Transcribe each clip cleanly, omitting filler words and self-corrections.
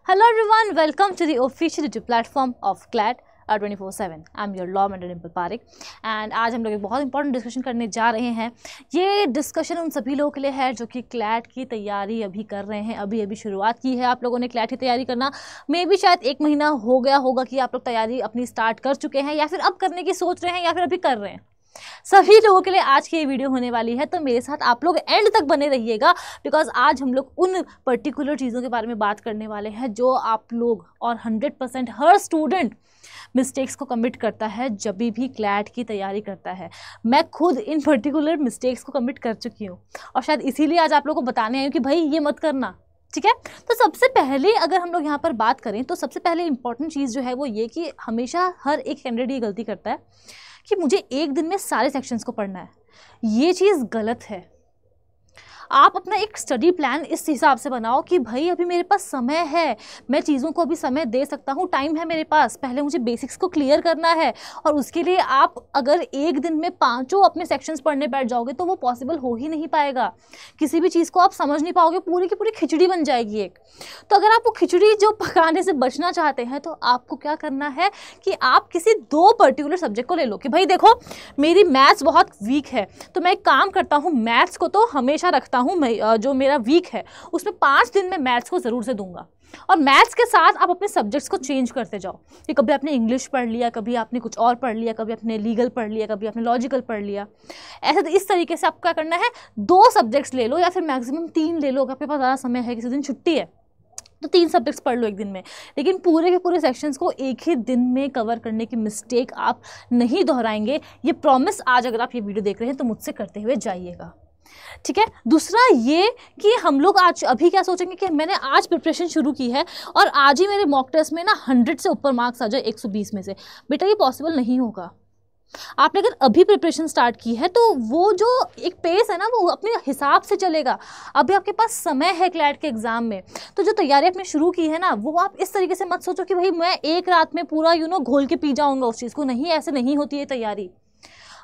Hello everyone, welcome to the official YouTube platform of CLAT 24/7. I'm your law mentor Dimple Pareek and आज हम लोग एक बहुत इंपॉर्टेंट डिस्कशन करने जा रहे हैं। ये डिस्कशन उन सभी लोगों के लिए है जो कि क्लैट की तैयारी अभी कर रहे हैं, अभी शुरुआत की है। आप लोगों ने क्लैट की तैयारी करना मे भी शायद 1 महीना हो गया होगा कि आप लोग तैयारी अपनी स्टार्ट कर चुके हैं या फिर अब करने की सोच रहे हैं या फिर अभी कर रहे हैं। सभी लोगों के लिए आज की ये वीडियो होने वाली है, तो मेरे साथ आप लोग एंड तक बने रहिएगा बिकॉज आज हम लोग उन पर्टिकुलर चीज़ों के बारे में बात करने वाले हैं जो आप लोग और 100% हर स्टूडेंट मिस्टेक्स को कमिट करता है जब भी क्लैट की तैयारी करता है। मैं खुद इन पर्टिकुलर मिस्टेक्स को कमिट कर चुकी हूँ और शायद इसीलिए आज आप लोगों को बताने आई हूँ कि भाई ये मत करना, ठीक है। तो सबसे पहले अगर हम लोग यहाँ पर बात करें तो सबसे पहले इंपॉर्टेंट चीज़ जो है वो ये कि हमेशा हर एक कैंडिडेट ये गलती करता है कि मुझे एक दिन में सारे सेक्शंस को पढ़ना है। ये चीज़ गलत है। आप अपना एक स्टडी प्लान इस हिसाब से बनाओ कि भाई अभी मेरे पास समय है, मैं चीज़ों को अभी समय दे सकता हूँ, टाइम है मेरे पास, पहले मुझे बेसिक्स को क्लियर करना है। और उसके लिए आप अगर एक दिन में 5 अपने सेक्शंस पढ़ने बैठ जाओगे तो वो पॉसिबल हो ही नहीं पाएगा। किसी भी चीज़ को आप समझ नहीं पाओगे, पूरी की पूरी खिचड़ी बन जाएगी एक। तो अगर आप वो खिचड़ी जो पकाने से बचना चाहते हैं तो आपको क्या करना है कि आप किसी 2 पर्टिकुलर सब्जेक्ट को ले लो कि भाई देखो मेरी मैथ्स बहुत वीक है तो मैं एक काम करता हूँ, मैथ्स को तो हमेशा रखता हूँ मैं, जो मेरा वीक है उसमें 5 दिन में मैथ्स को ज़रूर से दूंगा। और मैथ्स के साथ आप अपने सब्जेक्ट्स को चेंज करते जाओ कि कभी आपने इंग्लिश पढ़ लिया, कभी आपने कुछ और पढ़ लिया, कभी आपने लीगल पढ़ लिया, कभी आपने लॉजिकल पढ़ लिया। ऐसे तो इस तरीके से आपको क्या करना है, 2 सब्जेक्ट्स ले लो या फिर मैक्सिमम 3 ले लो। अगर आपके पास ज़्यादा समय है, किसी दिन छुट्टी है तो 3 सब्जेक्ट्स पढ़ लो एक दिन में, लेकिन पूरे के पूरे सेक्शंस को एक ही दिन में कवर करने की मिस्टेक आप नहीं दोहराएंगे। ये प्रॉमिस आज अगर आप ये वीडियो देख रहे हैं तो मुझसे करते हुए जाइएगा, ठीक है। दूसरा ये कि हम लोग आज अभी क्या सोचेंगे कि मैंने आज प्रिपरेशन शुरू की है और आज ही मेरे मॉक टेस्ट में ना 100 से ऊपर मार्क्स आ जाए 120 में से। बेटा ये पॉसिबल नहीं होगा। आपने अगर अभी प्रिपरेशन स्टार्ट की है तो वो जो एक पेस है ना वो अपने हिसाब से चलेगा। अभी आपके पास समय है क्लैट के एग्जाम में, तो जो तैयारी आपने शुरू की है ना वो आप इस तरीके से मत सोचो कि भाई मैं एक रात में पूरा घोल के पी जाऊंगा उस चीज़ को। नहीं, ऐसे नहीं होती है तैयारी।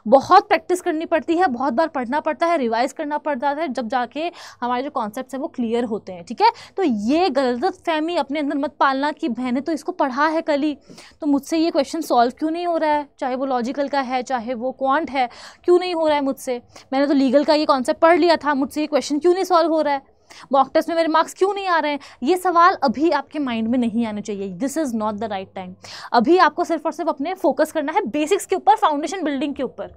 बहुत प्रैक्टिस करनी पड़ती है, बहुत बार पढ़ना पड़ता है, रिवाइज करना पड़ता है, जब जाके हमारे जो कॉन्सेप्ट्स हैं वो क्लियर होते हैं, ठीक है। तो ये गलतफहमी अपने अंदर मत पालना कि मैंने तो इसको पढ़ा है कल ही तो मुझसे ये क्वेश्चन सॉल्व क्यों नहीं हो रहा है, चाहे वो लॉजिकल का है चाहे वो क्वांट है, क्यों नहीं हो रहा है मुझसे। मैंने तो लीगल का ये कॉन्सेप्ट पढ़ लिया था, मुझसे ये क्वेश्चन क्यों नहीं सॉल्व हो रहा है, मॉक टेस्ट में मेरे मार्क्स क्यों नहीं आ रहे हैं। ये सवाल अभी आपके माइंड में नहीं आने चाहिए। This is not the right time. अभी आपको सिर्फ और सिर्फ अपने फोकस करना है बेसिक्स के ऊपर, फाउंडेशन बिल्डिंग के ऊपर,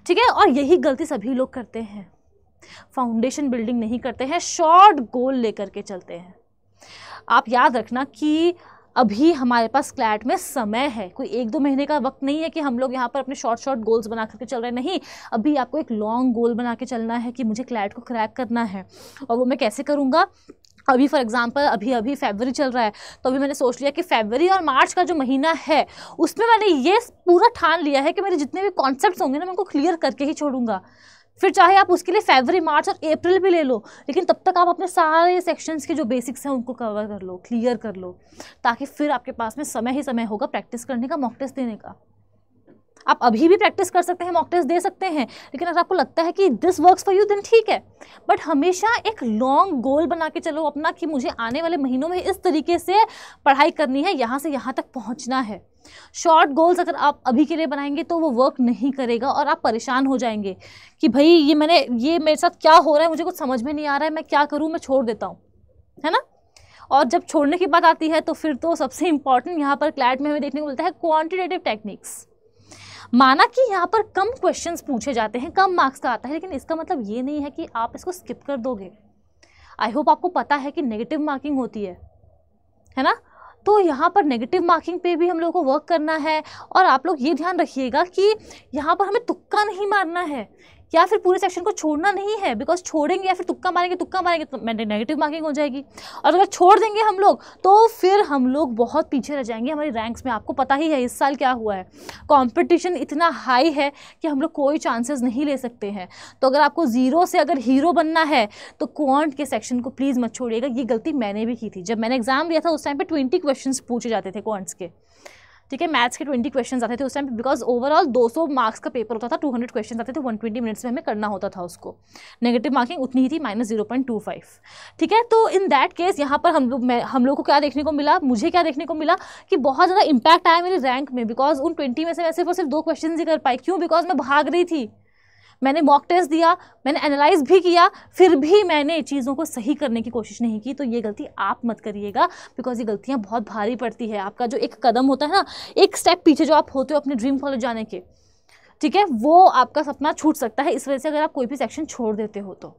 ठीक है। और यही गलती सभी लोग करते हैं, फाउंडेशन बिल्डिंग नहीं करते हैं, शॉर्ट गोल लेकर के चलते हैं। आप याद रखना कि अभी हमारे पास क्लैट में समय है, कोई 1-2 महीने का वक्त नहीं है कि हम लोग यहाँ पर अपने शॉर्ट गोल्स बना करके चल रहे हैं। नहीं, अभी आपको एक लॉन्ग गोल बना के चलना है कि मुझे क्लैट को क्रैक करना है। और वो मैं कैसे करूँगा, अभी फॉर एग्जांपल अभी फरवरी चल रहा है तो अभी मैंने सोच लिया कि फरवरी और मार्च का जो महीना है उसमें मैंने ये पूरा ठान लिया है कि मेरे जितने भी कॉन्सेप्ट्स होंगे ना मैं उनको क्लियर करके ही छोड़ूंगा। फिर चाहे आप उसके लिए फरवरी, मार्च और अप्रैल भी ले लो, लेकिन तब तक आप अपने सारे सेक्शंस के जो बेसिक्स हैं उनको कवर कर लो, क्लियर कर लो, ताकि फिर आपके पास में समय ही समय होगा प्रैक्टिस करने का, मॉक टेस्ट देने का। आप अभी भी प्रैक्टिस कर सकते हैं, मॉक टेस्ट दे सकते हैं, लेकिन अगर आपको लगता है कि this works for you then ठीक है। बट हमेशा एक लॉन्ग गोल बना के चलो अपना कि मुझे आने वाले महीनों में इस तरीके से पढ़ाई करनी है, यहाँ से यहाँ तक पहुँचना है। शॉर्ट गोल्स अगर आप अभी के लिए बनाएंगे तो वो वर्क नहीं करेगा और आप परेशान हो जाएंगे कि भाई ये मेरे साथ क्या हो रहा है, मुझे कुछ समझ में नहीं आ रहा है, मैं क्या करूँ, मैं छोड़ देता हूँ, है ना। और जब छोड़ने की बात आती है तो फिर तो सबसे इंपॉर्टेंट यहाँ पर क्लैट में हमें देखने को मिलता है क्वांटिटेटिव टेक्निक्स। माना कि यहाँ पर कम क्वेश्चंस पूछे जाते हैं, कम मार्क्स का आता है, लेकिन इसका मतलब ये नहीं है कि आप इसको स्किप कर दोगे। आई होप आपको पता है कि नेगेटिव मार्किंग होती है ना। तो यहाँ पर नेगेटिव मार्किंग पे भी हम लोगों को वर्क करना है। और आप लोग ये ध्यान रखिएगा कि यहाँ पर हमें तुक्का नहीं मारना है या फिर पूरे सेक्शन को छोड़ना नहीं है, बिकॉज छोड़ेंगे या फिर तुक्का मारेंगे तो नेगेटिव मार्किंग हो जाएगी। और अगर छोड़ देंगे हम लोग तो फिर हम लोग बहुत पीछे रह जाएंगे हमारी रैंक्स में। आपको पता ही है इस साल क्या हुआ है, कंपटीशन इतना हाई है कि हम लोग कोई चांसेस नहीं ले सकते हैं। तो अगर आपको 0 से अगर हीरो बनना है तो क्वांट के सेक्शन को प्लीज़ मत छोड़िएगा। ये गलती मैंने भी की थी। जब मैंने एग्जाम दिया था उस टाइम पर 20 क्वेश्चन पूछे जाते थे क्वांट्स के, ठीक है। मैथ्स के 20 क्वेश्चन आते थे उस टाइम पे, बिकॉज ओवरऑल 200 मार्क्स का पेपर होता था, 200 क्वेश्चन आते थे, 120 मिनट्स में हमें करना होता था उसको। नेगेटिव मार्किंग उतनी ही थी, -0.25। ठीक है। तो इन दैट केस यहाँ पर हम लोग को क्या देखने को मिला, मुझे क्या देखने को मिला कि बहुत ज़्यादा इंपैक्ट आया मेरे रैंक में, बिकॉज उन 20 में से मैं सिर्फ और सिर्फ 2 क्वेश्चन ही कर पाई। क्यों? बिकॉज मैं भाग रही थी। मैंने मॉक टेस्ट दिया, मैंने एनालाइज भी किया, फिर भी मैंने चीज़ों को सही करने की कोशिश नहीं की। तो ये गलती आप मत करिएगा, बिकॉज ये गलतियाँ बहुत भारी पड़ती है। आपका जो एक कदम होता है ना, एक स्टेप पीछे जो आप होते हो अपने ड्रीम कॉलेज जाने के, ठीक है, वो आपका सपना छूट सकता है इस वजह से, अगर आप कोई भी सेक्शन छोड़ देते हो तो।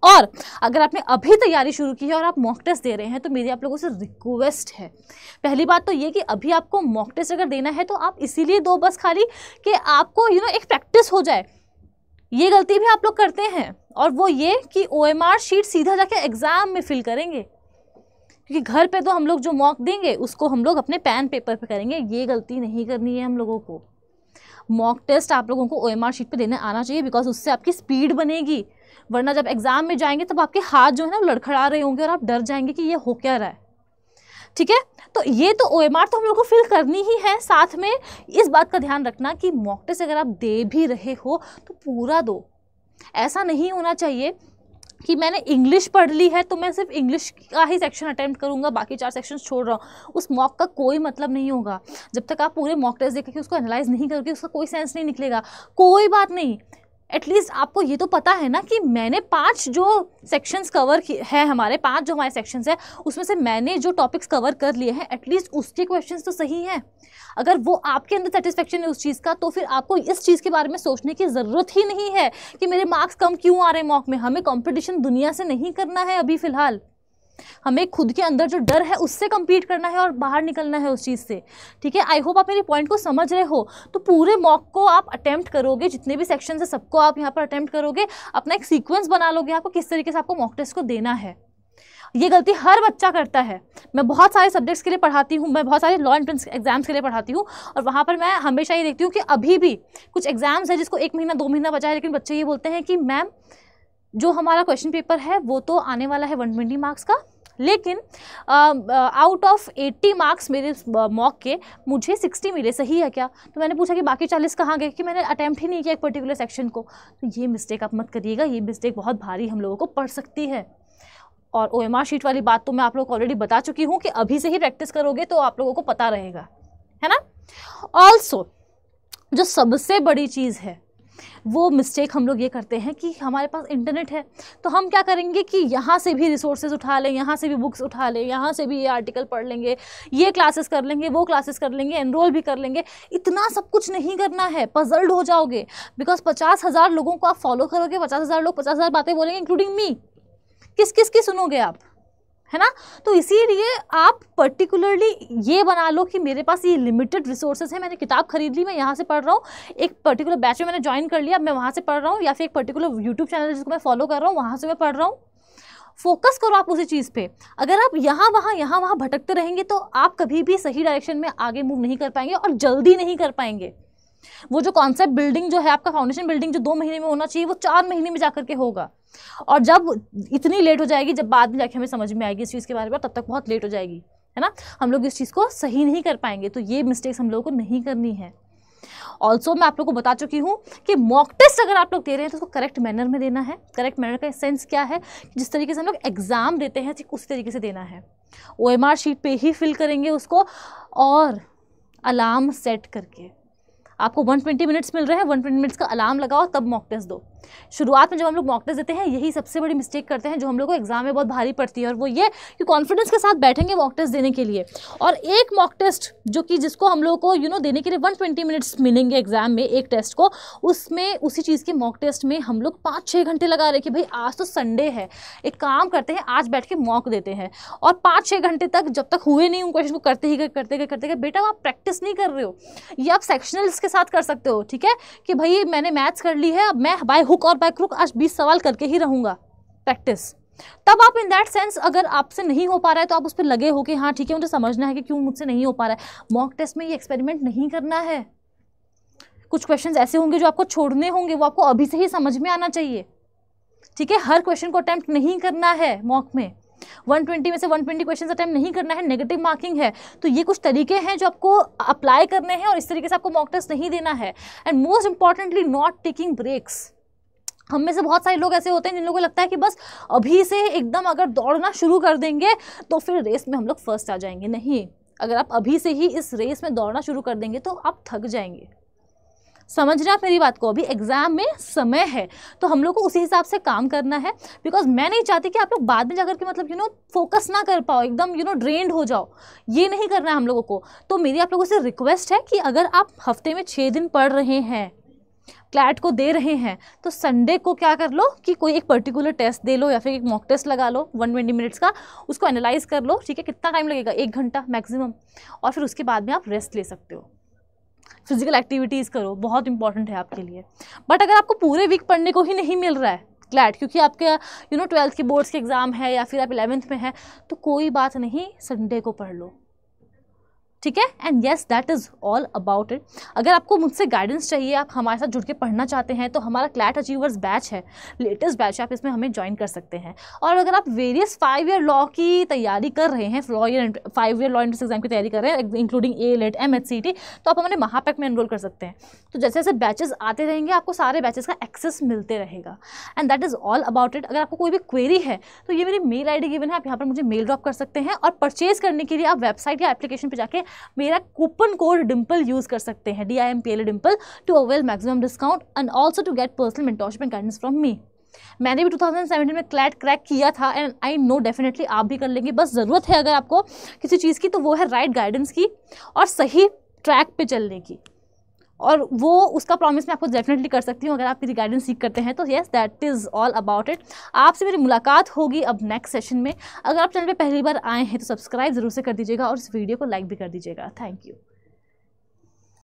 और अगर आपने अभी तैयारी शुरू की है और आप मॉक टेस्ट दे रहे हैं, तो मेरी आप लोगों से रिक्वेस्ट है, पहली बात तो ये कि अभी आपको मॉक टेस्ट अगर देना है तो आप इसीलिए दो बस खाली कि आपको एक प्रैक्टिस हो जाए। ये गलती भी आप लोग करते हैं, और वो ये कि OMR शीट सीधा जाके एग्जाम में फिल करेंगे, क्योंकि घर पे तो हम लोग जो मॉक देंगे उसको हम लोग अपने पेन पेपर पे करेंगे। ये गलती नहीं करनी है हम लोगों को। मॉक टेस्ट आप लोगों को OMR शीट पे देने आना चाहिए, बिकॉज उससे आपकी स्पीड बनेगी। वरना जब एग्जाम में जाएंगे तब आपके हाथ जो है ना लड़खड़ा रहे होंगे और आप डर जाएंगे कि ये हो क्या रहा है। ठीक है। तो ये तो OMR तो हम लोग को फिल करनी ही है। साथ में इस बात का ध्यान रखना कि मॉक टेस्ट अगर आप दे भी रहे हो तो पूरा दो। ऐसा नहीं होना चाहिए कि मैंने इंग्लिश पढ़ ली है तो मैं सिर्फ इंग्लिश का ही सेक्शन अटेम्प्ट करूंगा, बाकी 4 सेक्शन छोड़ रहा हूँ। उस मॉक का कोई मतलब नहीं होगा। जब तक आप पूरे मॉक टेस्ट देख के उसको एनालाइज नहीं करोगे, उसका कोई सेंस नहीं निकलेगा। कोई बात नहीं, एटलीस्ट आपको ये तो पता है ना कि मैंने 5 जो सेक्शंस कवर है, हमारे 5 जो हमारे सेक्शंस है, उसमें से मैंने जो टॉपिक्स कवर कर लिए हैं, एटलीस्ट उसके क्वेश्चंस तो सही हैं। अगर वो आपके अंदर सेटिस्फेक्शन है उस चीज़ का, तो फिर आपको इस चीज़ के बारे में सोचने की ज़रूरत ही नहीं है कि मेरे मार्क्स कम क्यों आ रहे हैं मॉक में। हमें कंपटीशन दुनिया से नहीं करना है अभी फ़िलहाल। हमें खुद के अंदर जो डर है उससे compete करना है और बाहर निकलना है उस चीज़ से। ठीक है। आई होप आप मेरे पॉइंट को समझ रहे हो। तो पूरे मॉक को आप अटेम्प्ट करोगे, जितने भी सेक्शन है सबको आप यहाँ पर अटेम्प्ट करोगे, अपना एक सीक्वेंस बना लोगे आपको किस तरीके से आपको मॉक टेस्ट को देना है। ये गलती हर बच्चा करता है। मैं बहुत सारे सब्जेक्ट्स के लिए पढ़ाती हूँ, मैं बहुत सारे लॉ एंट्रेंस एग्जाम्स के लिए पढ़ाती हूँ, और वहाँ पर मैं हमेशा ये देखती हूँ कि अभी भी कुछ एग्जाम्स है जिसको 1 महीना 2 महीना बचा है, लेकिन बच्चे ये बोलते हैं कि मैम जो हमारा क्वेश्चन पेपर है वो तो आने वाला है 120 मार्क्स का, लेकिन आउट ऑफ 80 मार्क्स मेरे मॉक के मुझे 60 मिले, सही है क्या? तो मैंने पूछा कि बाकी 40 कहाँ गए, कि मैंने अटैम्प्ट ही नहीं किया एक पर्टिकुलर सेक्शन को। तो ये मिस्टेक आप मत करिएगा, ये मिस्टेक बहुत भारी हम लोगों को पड़ सकती है। और OMR शीट वाली बात तो मैं आप लोगों को ऑलरेडी बता चुकी हूँ कि अभी से ही प्रैक्टिस करोगे तो आप लोगों को पता रहेगा, है ना। ऑल्सो जो सबसे बड़ी चीज़ है वो मिस्टेक हम लोग ये करते हैं कि हमारे पास इंटरनेट है तो हम क्या करेंगे कि यहाँ से भी रिसोर्सेज उठा लें, यहाँ से भी बुक्स उठा लें, यहाँ से भी ये आर्टिकल पढ़ लेंगे, ये क्लासेस कर लेंगे, वो क्लासेस कर लेंगे, एनरोल भी कर लेंगे। इतना सब कुछ नहीं करना है, पजल्ड हो जाओगे। बिकॉज 50,000 लोगों को आप फॉलो करोगे, 50,000 लोग 50,000 बातें बोलेंगे, इंक्लूडिंग मी। किस किस की सुनोगे आप, है ना। तो इसीलिए आप पर्टिकुलरली ये बना लो कि मेरे पास ये लिमिटेड रिसोर्सेज है, मैंने किताब खरीद ली, मैं यहाँ से पढ़ रहा हूँ, एक पर्टिकुलर बैच में मैंने ज्वाइन कर लिया, मैं वहाँ से पढ़ रहा हूँ, या फिर एक पर्टिकुलर यूट्यूब चैनल जिसको मैं फॉलो कर रहा हूँ वहाँ से मैं पढ़ रहा हूँ। फोकस करो आप उसी चीज़ पे। अगर आप यहाँ वहाँ भटकते रहेंगे तो आप कभी भी सही डायरेक्शन में आगे मूव नहीं कर पाएंगे और जल्दी नहीं कर पाएंगे। वो जो कॉन्सेप्ट बिल्डिंग जो है, आपका फाउंडेशन बिल्डिंग जो 2 महीने में होना चाहिए, वो 4 महीने में जाकर के होगा। और जब इतनी लेट हो जाएगी, जब बाद में जाके हमें समझ में आएगी इस चीज़ के बारे में, तब तक बहुत लेट हो जाएगी, है ना। हम लोग इस चीज़ को सही नहीं कर पाएंगे। तो ये मिस्टेक्स हम लोगों को नहीं करनी है। ऑल्सो मैं आप लोग को बता चुकी हूँ कि मॉक टेस्ट अगर आप लोग दे रहे हैं तो उसको करेक्ट मैनर में देना है। करेक्ट मैनर का सेंस क्या है, जिस तरीके से हम लोग एग्जाम देते हैं ठीक उस तरीके से देना है। OMR शीट पे ही फिल करेंगे उसको, और अलार्म सेट करके। आपको 120 मिनट्स मिल रहे हैं, 120 मिनट्स का अलार्म लगाओ, तब मॉक टेस्ट दो। शुरुआत में जब हम लोग मॉक टेस्ट देते हैं, यही सबसे बड़ी मिस्टेक करते हैं जो हम लोग को एग्जाम में बहुत भारी पड़ती है, और वो ये कि कॉन्फिडेंस के साथ बैठेंगे मॉक टेस्ट देने के लिए। और एक मॉक टेस्ट जो कि जिसको हम लोग को देने के लिए 120 मिनट्स मिलेंगे एग्जाम में एक टेस्ट को, उसमें उसी चीज़ के मॉक टेस्ट में हम लोग 5-6 घंटे लगा रहे कि भाई आज तो संडे है, एक काम करते हैं आज बैठ के मॉक देते हैं। और 5-6 घंटे तक जब तक हुए नहीं उन क्वेश्चन को करते गए, बेटा आप प्रैक्टिस नहीं कर रहे हो। ये आप सेक्शनल्स के साथ कर सकते हो, ठीक है, कि भाई मैंने मैथ्स कर ली है, अब मैं बाय हुक और बाय क्रुक आज 20 सवाल करके ही रहूंगा प्रैक्टिस। तब आप इन दैट सेंस, अगर आपसे नहीं हो पा रहा है तो आप उस पर लगे हो कि हाँ ठीक है, मुझे समझना है कि क्यों मुझसे नहीं हो पा रहा है। मॉक टेस्ट में ये एक्सपेरिमेंट नहीं करना है। कुछ क्वेश्चंस ऐसे होंगे जो आपको छोड़ने होंगे, वो आपको अभी से ही समझ में आना चाहिए, ठीक है। हर क्वेश्चन को अटेम्प्ट नहीं करना है मॉक में, 120 में से 120 क्वेश्चन अटेम्प्ट नहीं करना है, नेगेटिव मार्किंग है। तो ये कुछ तरीके हैं जो आपको अप्लाई करने हैं और इस तरीके से आपको मॉक टेस्ट नहीं देना है। And most importantly not taking breaks. हम में से बहुत सारे लोग ऐसे होते हैं जिन लोगों को लगता है कि बस अभी से एकदम अगर दौड़ना शुरू कर देंगे तो फिर रेस में हम लोग फर्स्ट आ जाएंगे। नहीं, अगर आप अभी से ही इस रेस में दौड़ना शुरू कर देंगे तो आप थक जाएंगे। समझ रहे हैं आप मेरी बात को? अभी एग्जाम में समय है तो हम लोग को उसी हिसाब से काम करना है, बिकॉज मैं नहीं चाहती कि आप लोग बाद में जाकर के मतलब फोकस ना कर पाओ, एकदम ड्रेन्ड हो जाओ। ये नहीं करना है हम लोगों को। तो मेरी आप लोगों से रिक्वेस्ट है कि अगर आप हफ्ते में 6 दिन पढ़ रहे हैं, क्लैट को दे रहे हैं, तो संडे को क्या कर लो कि कोई एक पर्टिकुलर टेस्ट दे लो या फिर एक मॉक टेस्ट लगा लो 120 मिनट्स का, उसको एनालाइज कर लो। ठीक है, कितना टाइम लगेगा? 1 घंटा मैक्सिमम। और फिर उसके बाद में आप रेस्ट ले सकते हो। फिजिकल एक्टिविटीज़ करो, बहुत इंपॉर्टेंट है आपके लिए। बट अगर आपको पूरे वीक पढ़ने को ही नहीं मिल रहा है क्लैट, क्योंकि आपके 12th के बोर्ड्स के एग्ज़ाम है या फिर आप 11th में हैं, तो कोई बात नहीं, संडे को पढ़ लो। ठीक है, and yes that is all about it. अगर आपको मुझसे गाइडेंस चाहिए, आप हमारे साथ जुड़ के पढ़ना चाहते हैं, तो हमारा क्लैट अचीवर्स बैच है, लेटेस्ट बैच है, आप इसमें हमें ज्वाइन कर सकते हैं। और अगर आप वेरियस 5 ईयर लॉ की तैयारी कर रहे हैं, 5 ईयर लॉ एंट्रेंस एग्जाम की तैयारी कर रहे हैं, इंक्लूडिंग ALET MHCT, तो आप हमारे महापैक में एनरोल कर सकते हैं। तो जैसे जैसे बैचेस आते रहेंगे आपको सारे बैचेस का एक्सेस मिलते रहेगा। And that is all about it. अगर आपको कोई भी क्वेरी है तो ये मेरी मेल ID गिवन है, आप यहाँ पर मुझे मेल ड्रॉप कर सकते हैं। और परचेज करने के लिए आप वेबसाइट या एप्लीकेशन पर जाके मेरा कूपन कोड डिम्पल यूज कर सकते हैं, DIMPL Dimple, to avail maximum discount and also to get personal mentorship and guidance from me. मैंने भी 2017 में क्लैट क्रैक किया था एंड आई नो डेफिनेटली आप भी कर लेंगे। बस ज़रूरत है अगर आपको किसी चीज़ की, तो वो है राइट गाइडेंस की और सही ट्रैक पे चलने की। और वो उसका प्रॉमिस मैं आपको डेफिनेटली कर सकती हूँ अगर आप मेरी गाइडेंस सीख करते हैं। तो yes that is all about it. आपसे मेरी मुलाकात होगी अब नेक्स्ट सेशन में। अगर आप चैनल पे पहली बार आए हैं तो सब्सक्राइब ज़रूर से कर दीजिएगा और इस वीडियो को लाइक भी कर दीजिएगा। Thank you.